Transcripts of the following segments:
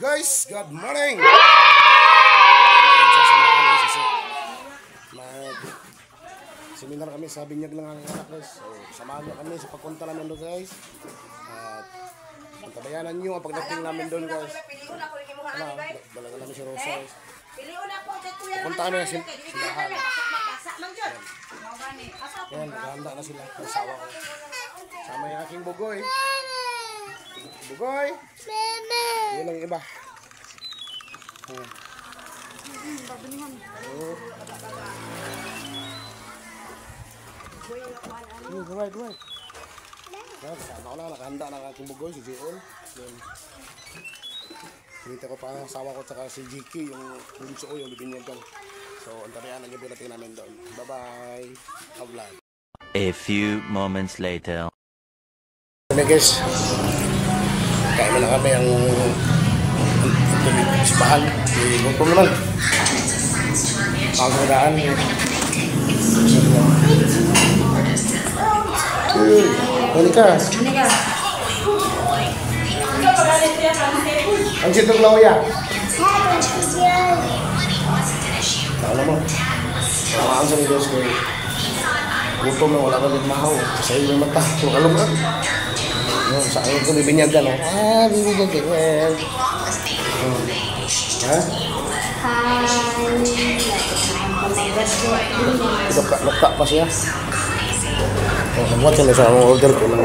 Guys, good morning! Seminar kami sa binyag ng aking anak, guys. So, samahan nyo kami sa pagpunta namin doon, guys. At pagtabayanan nyo ang pagdating namin doon, guys. Dalaga namin si Rosa, guys. Pupunta kami na simbahan. Ayan, naghahanda na sila. Asawa ko. Sama yung aking bugoy. Bugoy! Yun ang iba. Duway. Sama ko lang, nakahanda ng aking bugoy, si J.O. Pinita ko pa ang asawa ko tsaka si Jiki, yung bunso ko, yung bibinyagan. So, antabayan ang gabi natin namin doon. Bye-bye! Vlog. A few moments later. Kami guys, kain na kami ang simbahan. Gutom naman. Ang kagaan. Monica. Ang sitong lauya. Alam mo, ang sa Diyos ko, gutom na wala ka din mahaw. Sa iyo yung mata, alam mo. Sa akin ko bibinyagan, bibinyagan. Ha? Lukta pa siya. Nagbuhat sila sa mga order ko ng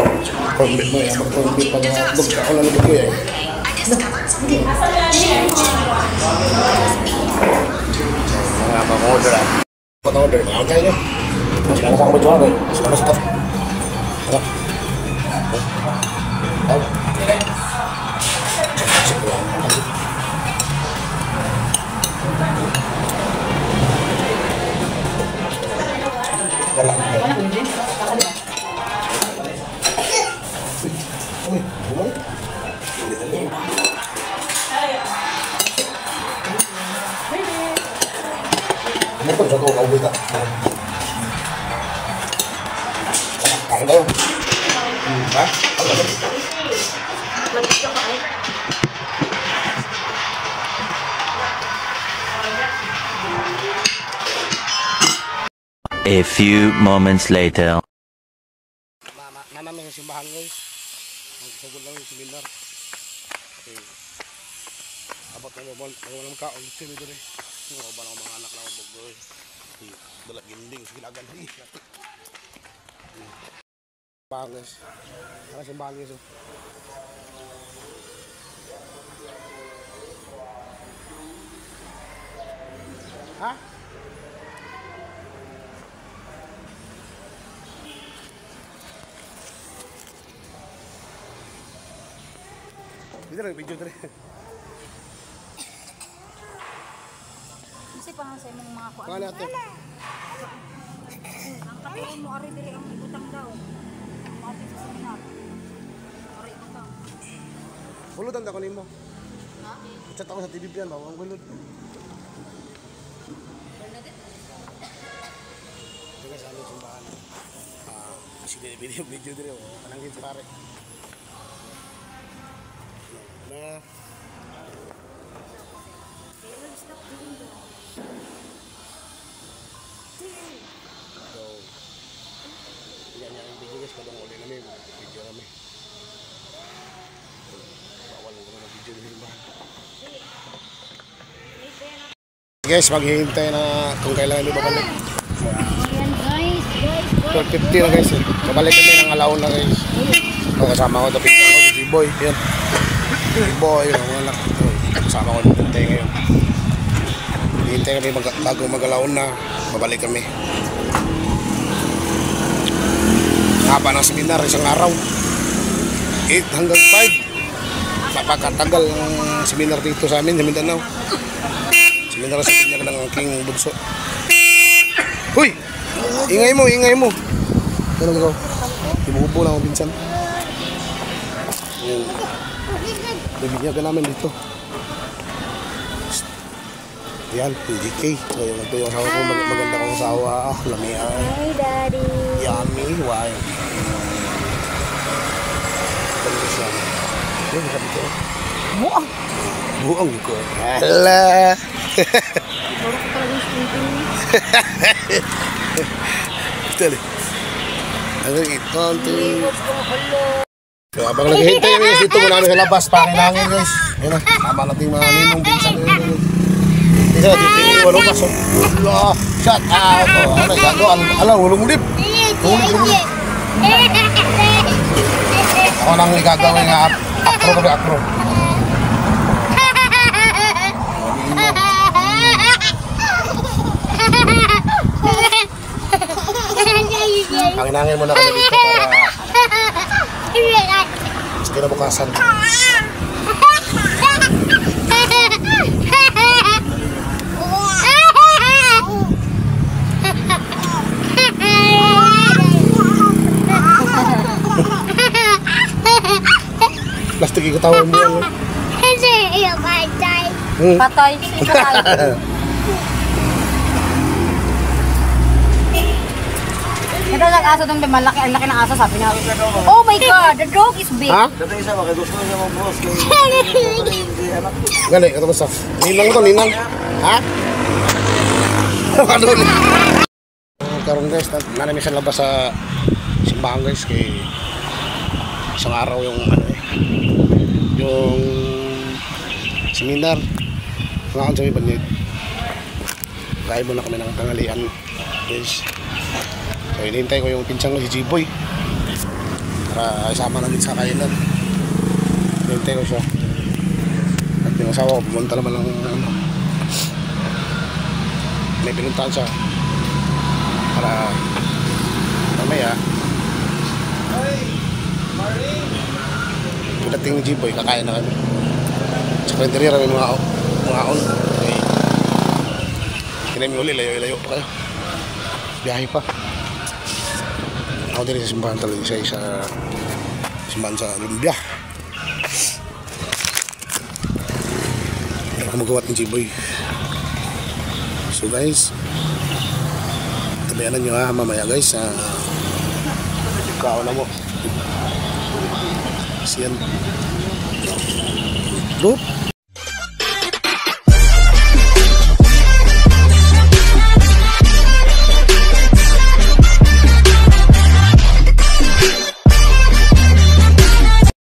corned beef mo. Corned beef pa na lugta ko na lugta ko yan. Mga pang-order ah. Pang-order, mga kaya nyo. Sila na sa akong bidyo ako. Sila na sa tap. Motor satu kau buka. Kain tayo. Ha? A few moments later. Namin sa simbahan guys. Magsugod lang yung seminar. Okay. Abot na naman. Ayaw naman ka. Ang sili doon eh. Ano ba ng mga anak lang ang bugoy. Dalag ginding. Sige lagan. Simbahan guys. Ano simbahan guys oh. Ha? Dito lang, video dito. Kasi pa nga sa imong mga kuan. Paano natin? Ang katuon mo, ari dili ang ibutang daw. Mati sa seminar. Ari ibutang. Bulutan ako nimo. Ha? Chat ako sa TV yan, bawang bulod. Sige sa aming simbahan. Kasi video dito. Anong dito pare. Na so yan yung video guys kadang uli namin video kami bawal ko na video din ba guys maghihintay na kung kailan kami babalik Ayan guys. 12:50 na guys babalik kami ng alaon na guys kasama ko tapos ako si G-Boy yan G-Boy yung anak kasama ko hintay ngayon hintay kami bago mag-alaon na babalik kami haba ng seminar isang araw 8 hanggang 5 napakatagal ang seminar dito sa amin sa Mindanao seminar sa binyag ng aking bunso huy ingay mo ano ko ibubo lang ako pinsan yan bibinyagan namin dito yan PDK so yung asawa ko maganda kong asawa lamia Hi daddy. yummy why Yan, sabi ko. Buong ko. Hala. Puro ko talaga yung stinking. Ito ulit. Ano ito? Liwag ko halo. So, habang naghihintay guys, dito muna kami sa labas. Pakinangin guys. Ayun na. Tama natin mga ninong pinsan. Dito, dito yung walong paso. Allah. Shut out. Ano gago? Alam, walong ulip. Ulip. Ako nang igagawin nga akro kami akro. Pakinangin muna kami dito para sa kinabukasan. Plastic yung katawan mo yan. Patay. Patay. Ito nag-aso doon, malaki, ang laki ng aso, sabi niya. Oh my God, the dog is big. Ha? Gali, ito basta. Ninang to, ninang. Ha? Ano ulit? Karong guys, nanami sa labas sa simbahan guys, kay isang araw yung ano yung seminar. Mga kang sabi banit. Kain muna kami ng tanghalian guys. So hinihintay ko yung pinsang si G-Boy para isama namin sa kainan. Hinihintay ko siya. At yung asawa ko pumunta naman ng ano, may pinuntahan siya para mamaya pagdating ni G-Boy kakain na kami. Sa kalendarya kami mga on. Okay. Kinami uli, layo pa kayo. Biyahe pa. Ako din sa simbahan talaga sa simbahan sa Lumbia. Hindi ako magawat ng G-Boy. So guys, tabayanan nyo ha mamaya guys. Kaon na mo. Siyan. Loop.